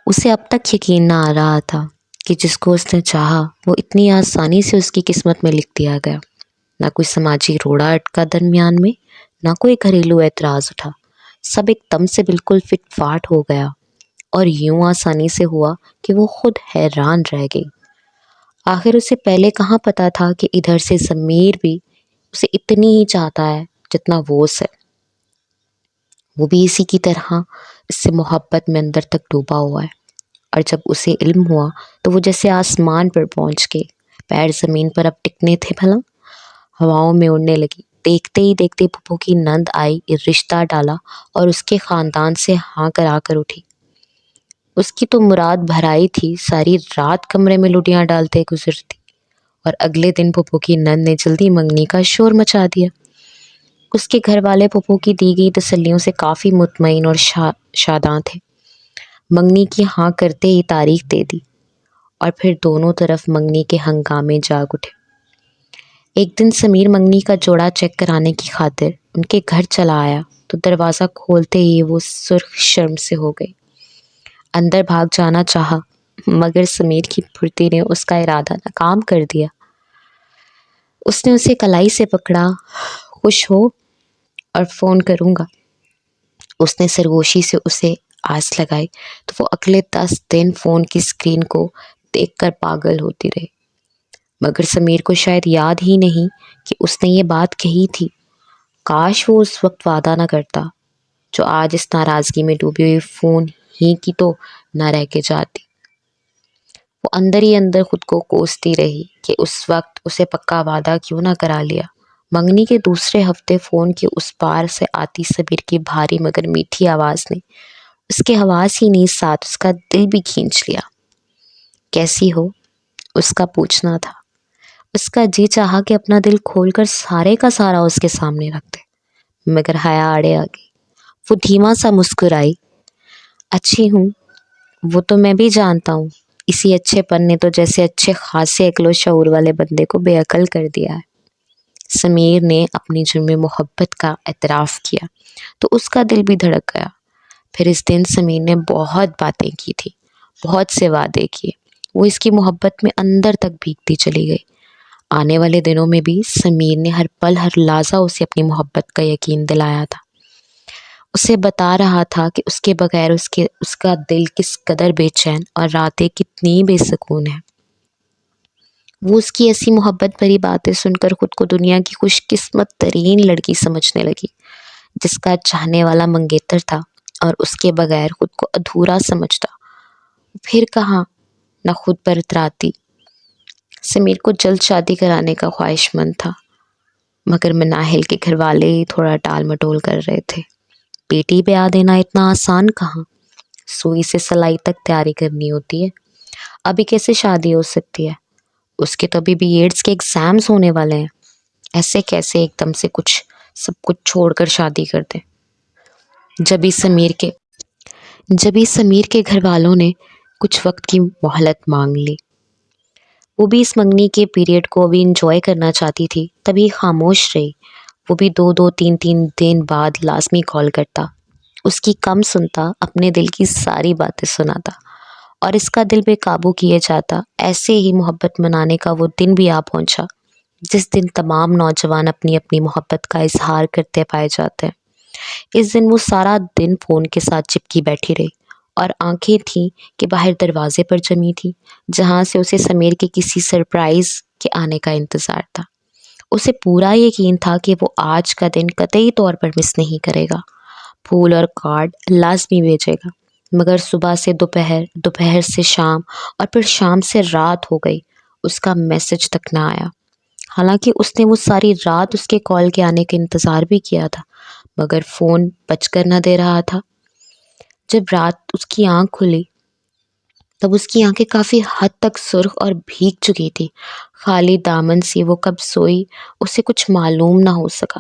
اسے اب تک یقین نہ آ رہا تھا کہ جس کو اس نے چاہا وہ اتنی آسانی سے اس کی قسمت میں لکھ دیا گیا۔ نہ کوئی سماجی روڑا اٹکا درمیان میں، نہ کوئی گھریلو اعتراض اٹھا، سب ایک دم سے بالکل فٹ فاٹ ہو گیا، اور یوں آسانی سے ہوا کہ وہ خود حیران رہ گئی۔ آخر اسے پہلے کہاں پتا تھا کہ ادھر سے ضمیر بھی اسے اتنی ہی چاہتا ہے جتنا وہ اسے۔ وہ بھی اسی کی طرح اس سے محبت میں اندر تک ڈوبا ہوا ہے، اور جب اسے علم ہوا تو وہ جیسے آسمان پر پہنچ گئی، پیر زمین پر اب ٹکنے تھے بھلا، ہواؤں میں اڑنے لگی۔ دیکھتے ہی دیکھتے پھپھو کی نند آئی، رشتہ ڈالا اور اس کے خاندان سے ہاں کرا کر اٹھی۔ اس کی تو مراد بھرائی تھی، ساری رات کمرے میں لڈیاں ڈالتے گزرتی، اور اگلے دن پھپھو کی نند نے جلدی منگنی کا شور مچا دیا۔ اس کے گھر والے پھپھو کی دی گئی تسلیوں سے کافی مطمئن اور شاداں تھے۔ منگنی کی ہاں کرتے ہی تاریخ دے دی، اور پھر دونوں طرف منگنی کے ہنگامے جاگ اٹھے۔ ایک دن سمیر منگنی کا جوڑا چیک کرانے کی خاطر ان کے گھر چلا آیا تو دروازہ کھولتے ہی وہ سرخ شرم سے ہو گئی۔ اندر بھاگ جانا چاہا، مگر سمیر کی پھرتی نے اس کا ارادہ ناکام کر دیا۔ اس نے اسے کلائی سے پکڑا۔ خوش ہو اور فون کروں گا۔ اس نے سرگوشی سے اسے آس لگائی تو وہ اگلے 10 دن فون کی اسکرین کو دیکھ کر پاگل ہوتی رہی، مگر سمیر کو شاید یاد ہی نہیں کہ اس نے یہ بات کہی تھی۔ کاش وہ اس وقت وعدہ نہ کرتا، جو آج اس ناراضگی میں ڈوبی ہوئی فون ہی کی تو نہ رہ کے جاتی۔ وہ اندر ہی اندر خود کو کوستی رہی کہ اس وقت اسے پکا وعدہ کیوں نہ کرا لیا۔ منگنی کے دوسرے ہفتے فون کے اس پار سے آتی سمیر کی بھاری مگر میٹھی آواز نے اس کے حواس ہی نیز ساتھ اس کا دل بھی کھینچ لیا۔ کیسی ہو؟ اس کا پوچھنا تھا۔ اس کا جی چاہا کہ اپنا دل کھول کر سارے کا سارا اس کے سامنے رکھ دے، مگر حیا آڑے آ گئی۔ وہ دھیما سا مسکرائی۔ اچھی ہوں، وہ تو میں بھی جانتا ہوں، اسی اچھے پن نے تو جیسے اچھے خاصے عقل و شعور والے بندے کو بے عقل کر دیا ہے۔ سمیر نے اپنی جرم محبت کا اعتراف کیا تو اس کا دل بھی دھڑک گیا۔ پھر اس دن سمیر نے بہت باتیں کی تھی، بہت سے وعدے کیے۔ وہ اس کی محبت میں اندر تک بھیگتی چلی گئی۔ آنے والے دنوں میں بھی سمیر نے ہر پل ہر لحظہ اسے اپنی محبت کا یقین دلایا تھا۔ اسے بتا رہا تھا کہ اس کے بغیر اس کا دل کس قدر بے چین اور راتیں کتنی بے سکون ہیں۔ وہ اس کی ایسی محبت بھری باتیں سن کر خود کو دنیا کی خوش قسمت ترین لڑکی سمجھنے لگی، جس کا چاہنے والا منگیتر تھا اور اس کے بغیر خود کو ادھورا سمجھتا۔ پھر کہاں نہ خود پر اتراتی۔ سمیر کو جلد شادی کرانے کا خواہش مند تھا، مگر مناہل کے گھر والے ہی تھوڑا ٹال مٹول کر رہے تھے۔ بیٹی بیاہ دینا اتنا آسان کہاں، سوئی سے سلائی تک تیاری کرنی ہوتی ہے۔ ابھی کیسے شادی ہو سکتی ہے؟ اس کے تو ابھی بھی ایڈز کے ایگزامز ہونے والے ہیں۔ ایسے کیسے ایک دم سے سب کچھ چھوڑ کر شادی کر دیں؟ جبھی سمیر کے گھر والوں نے کچھ وقت کی مہلت مانگ لی۔ وہ بھی اس منگنی کے پیریڈ کو ابھی انجوائے کرنا چاہتی تھی، تبھی خاموش رہی۔ وہ بھی 2-3 دن بعد لازمی کال کرتا، اس کی کم سنتا، اپنے دل کی ساری باتیں سناتا، اور اس کا دل بے قابو کیے جاتا۔ ایسے ہی محبت منانے کا وہ دن بھی آ پہنچا، جس دن تمام نوجوان اپنی اپنی محبت کا اظہار کرتے پائے جاتے ہیں۔ اس دن وہ سارا دن فون کے ساتھ چپکی بیٹھی رہی، اور آنکھیں تھیں کہ باہر دروازے پر جمی تھی، جہاں سے اسے سمیر کے کسی سرپرائز کے آنے کا انتظار تھا۔ اسے پورا یقین تھا کہ وہ آج کا دن قطعی طور پر مس نہیں کرے گا۔ پھول اور کارڈ لازمی بھیجے گا، مگر صبح سے دوپہر، دوپہر سے شام، اور پھر شام سے رات ہو گئی، اس کا میسج تک نہ آیا۔ حالانکہ اس نے وہ ساری رات اس کے کال کے آنے کا انتظار بھی کیا تھا، مگر فون بج کر نہ دے رہا تھا۔ جب رات اس کی آنکھ کھلی تب اس کی آنکھیں کافی حد تک سرخ اور بھیگ چکی تھی۔ خالی دامن سی وہ کب سوئی اسے کچھ معلوم نہ ہو سکا۔